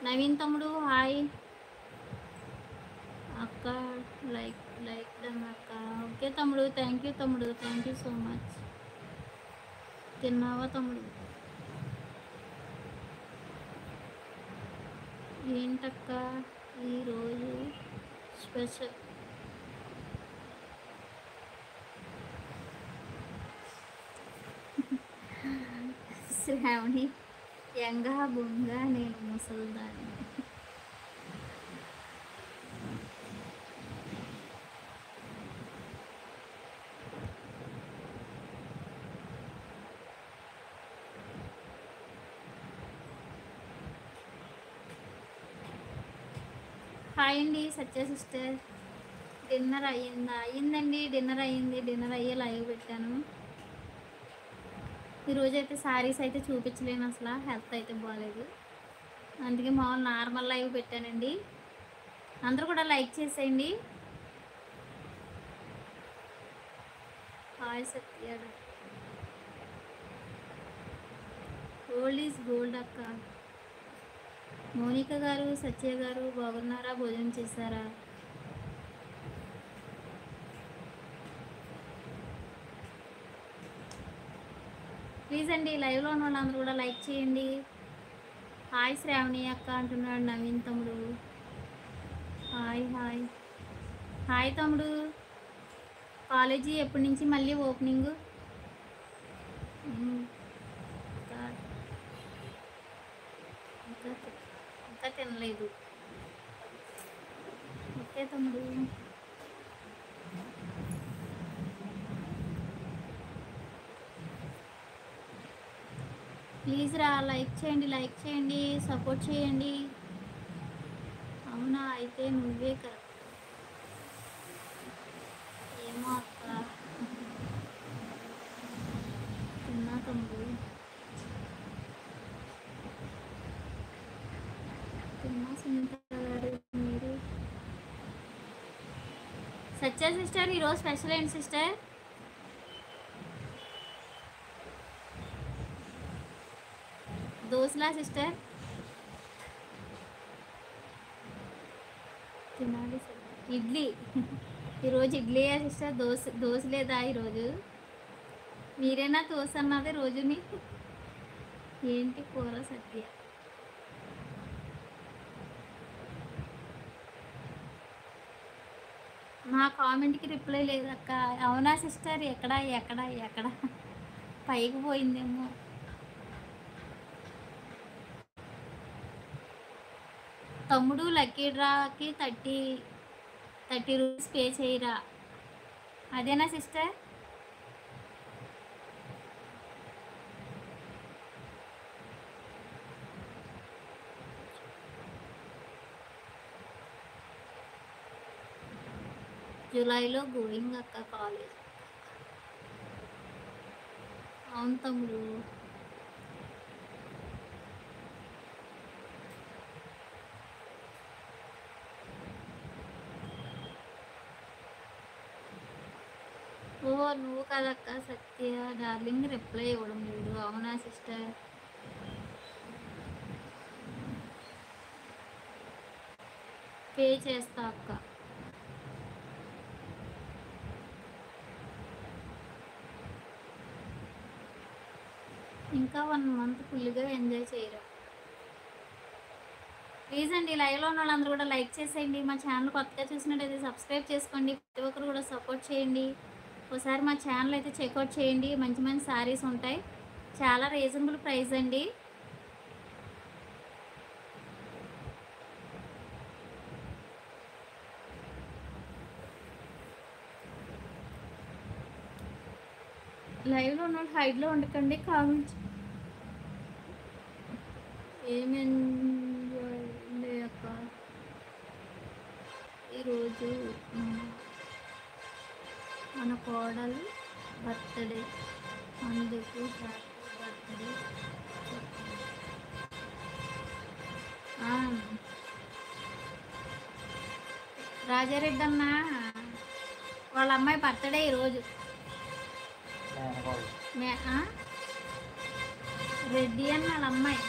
నవీన్ తమ్ముడు హాయ్ అక్క. Like like done అక్క. ఓకే తమ్ముడు, థ్యాంక్ యూ తమ్ముడు, థ్యాంక్ యూ సో మచ్. తిన్నావా తమ్ముడు? ఏంటక్క ఈరోజు స్పెషల్? శ్రావణి యంగా బొంగ, నేను ముసల్దాన్ని. హాయ్ అండి సత్య సిస్టర్. డిన్నర్ అయ్యిందా? అయ్యిందండి, డిన్నర్ అయ్యింది. డిన్నర్ అయ్యే లైవ్ పెట్టాను. ఈరోజు అయితే శారీస్ అయితే చూపించలేను, అసలు హెల్త్ అయితే బాగాలేదు, అందుకే మామూలు నార్మల్ లైవ్ పెట్టానండి. అందరూ కూడా లైక్ చేసేయండి. Hi Satya. Gold is gold అక్క. మౌనిక గారు, సత్య గారు బాగున్నారా? భోజనం చేశారా? ప్లీజ్ అండి, లైవ్లో ఉన్న వాళ్ళందరూ కూడా లైక్ చేయండి. హాయ్ శ్రావణి అక్క అంటున్నాడు నవీన్ తమ్ముడు. హాయ్ హాయ్ హాయ్ తమ్ముడు. కాలేజీ ఎప్పటి నుంచి మళ్ళీ ఓపెనింగ్? ఇంకా తినలేదు. ఓకే తమ్ముడు. ప్లీజ్ రా, లైక్ చేయండి, లైక్ చేయండి, సపోర్ట్ చేయండి. అవునా, అయితే నువ్వే కదా. ఏమో అక్క, తిన్నా తమ్ముడు, తిన్నా. సునీత గారు మీరు? సత్య సిస్టర్ ఈరోజు స్పెషల్ ఏంటి సిస్టర్? దోశలా సిస్టర్? తినాలి సార్. ఇడ్లీ. ఈరోజు ఇడ్లీయా సిస్టర్? దోశ లేదా ఈరోజు? మీరేనా దోశ అన్నది రోజుని? ఏంటి కూర సత్య? నా కామెంట్కి రిప్లై లేదక్క. అవునా సిస్టర్? ఎక్కడ ఎక్కడ ఎక్కడ? పైకి పోయిందేమో. తమ్ముడు లక్కీ డ్రాకి 30 రూపీస్ పే చేయరా? అదేనా సిస్టర్? జూలైలో గోయింగ్ అక్క కాలేజ్. అవును తమ్ముడు. ఓ నువ్వు కదక్క సత్య డార్లింగ్, రిప్లై ఇవ్వడం లేదు. అవునా సిస్టర్? పే చేస్తా అక్క. ఇంకా 1 మంత్ ఫుల్గా ఎంజాయ్ చేయరా? ప్లీజ్ అండి, లైవ్లో ఉన్న వాళ్ళందరూ కూడా లైక్ చేసేయండి. మా ఛానల్ కొత్తగా చూసినట్టయితే సబ్స్క్రైబ్ చేసుకోండి. ప్రతి ఒక్కరు కూడా సపోర్ట్ చేయండి. ఒకసారి మా ఛానల్ అయితే చెక్అవుట్ చేయండి. మంచి మంచి శారీస్ ఉంటాయి, చాలా రీజనబుల్ ప్రైస్ అండి. లైవ్లో ఉన్న హైడ్లో ఉండకండి, కామెంట్స్. ఏమేండి అక్క ఈరోజు? మన కోడలు బర్త్డే, అందుకు హ్యాపీ బర్త్డే. రాజారెడ్డి అన్న వాళ్ళ అమ్మాయి బర్త్డే ఈరోజు. రెడ్డి అన్న వాళ్ళ అమ్మాయి.